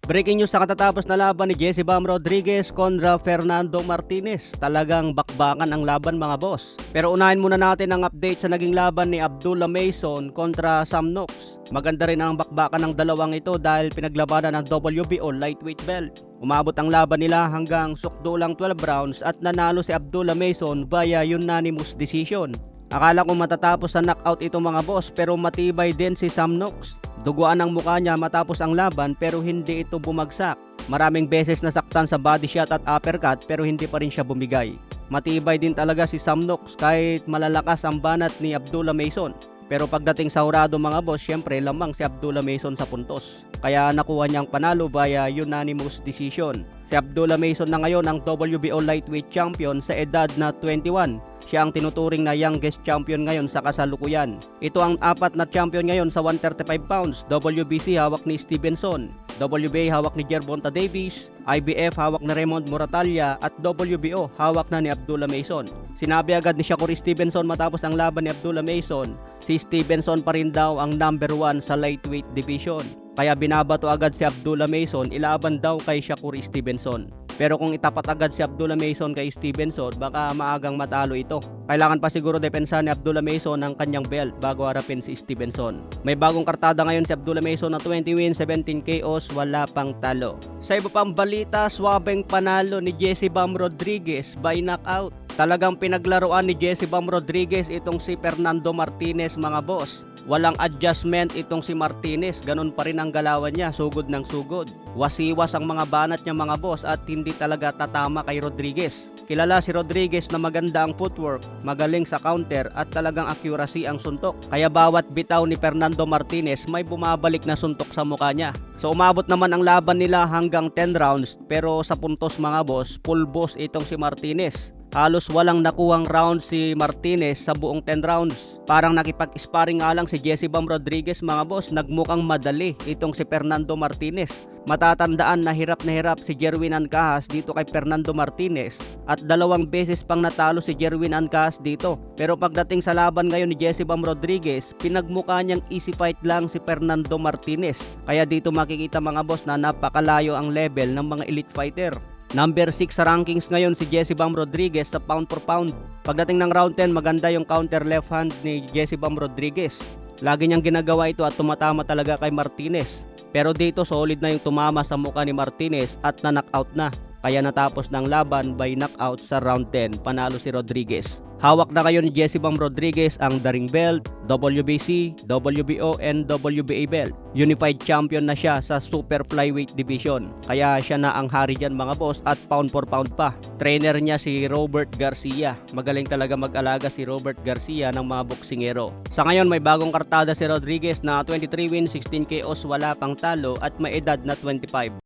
Breaking news sa katatapos na laban ni Jesse Bam Rodriguez kontra Fernando Martinez. Talagang bakbakan ang laban mga boss. Pero unahin muna natin ang update sa naging laban ni Abdullah Mason kontra Sam Nox. Maganda rin ang bakbakan ng dalawang ito dahil pinaglabanan ng WBO lightweight belt. Umabot ang laban nila hanggang sukdulang 12 rounds at nanalo si Abdullah Mason via unanimous decision. Akala ko matatapos sa knockout ito mga boss, pero matibay din si Sam Nox. Duguan ang mukha niya matapos ang laban pero hindi ito bumagsak. Maraming beses nasaktan sa body shot at uppercut pero hindi pa rin siya bumigay. Matibay din talaga si Sam Nox kahit malalakas ang banat ni Abdullah Mason. Pero pagdating sa hurado mga boss, syempre lamang si Abdullah Mason sa puntos. Kaya nakuha niyang panalo via unanimous decision. Si Abdullah Mason na ngayon ang WBO lightweight champion sa edad na 21. Siya ang tinuturing na youngest champion ngayon sa kasalukuyan. Ito ang apat na champion ngayon sa 135 pounds. WBC hawak ni Stevenson, WBA hawak ni Gervonta Davis, IBF hawak ni Raymond Moratalla at WBO hawak na ni Abdullah Mason. Sinabi agad ni Shakur Stevenson matapos ang laban ni Abdullah Mason, si Stevenson pa rin daw ang number 1 sa lightweight division. Kaya binabato agad si Abdullah Mason, ilaban daw kay Shakur Stevenson. Pero kung itapat agad si Abdullah Mason kay Stevenson, baka maagang matalo ito. Kailangan pa siguro depensa ni Abdullah Mason ang kanyang belt bago harapin si Stevenson. May bagong kartada ngayon si Abdullah Mason na 20 wins, 17 KOs, wala pang talo. Sa iba pang balita, swabeng panalo ni Jesse Bam Rodriguez by knockout. Talagang pinaglaruan ni Jesse Bam Rodriguez itong si Fernando Martinez mga boss. Walang adjustment itong si Martinez, ganun pa rin ang galawan niya, sugod ng sugod. Wasiwas ang mga banat niya mga boss at hindi talaga tatama kay Rodriguez. Kilala si Rodriguez na maganda ang footwork, magaling sa counter at talagang accuracy ang suntok. Kaya bawat bitaw ni Fernando Martinez may bumabalik na suntok sa mukha niya. So umabot naman ang laban nila hanggang 10 rounds pero sa puntos mga boss, full boss itong si Martinez. Halos walang nakuhang round si Martinez sa buong 10 rounds. Parang nakipag-sparring nga lang si Jesse Bam Rodriguez mga boss, nagmukhang madali itong si Fernando Martinez. Matatandaan na hirap si Jerwin Ancajas dito kay Fernando Martinez at 2 beses pang natalo si Jerwin Ancajas dito. Pero pagdating sa laban ngayon ni Jesse Bam Rodriguez, pinagmukha niyang easy fight lang si Fernando Martinez. Kaya dito makikita mga boss na napakalayo ang level ng mga elite fighter. Number 6 sa rankings ngayon si Jesse Bam Rodriguez sa pound for pound. Pagdating ng round 10, maganda yung counter left hand ni Jesse Bam Rodriguez. Lagi niyang ginagawa ito at tumatama talaga kay Martinez. Pero dito solid na yung tumama sa mukha ni Martinez at na-knockout na. Kaya natapos ng laban by knockout sa round 10, panalo si Rodriguez. Hawak na ngayon ni Jesse Bam Rodriguez ang The Ring Belt, WBC, WBO, and WBA belt. Unified champion na siya sa super flyweight division. Kaya siya na ang hari dyan mga boss at pound for pound pa. Trainer niya si Robert Garcia. Magaling talaga mag-alaga si Robert Garcia ng mga boksingero. Sa ngayon may bagong kartada si Rodriguez na 23 wins, 16 KOs, wala pang talo at may edad na 25.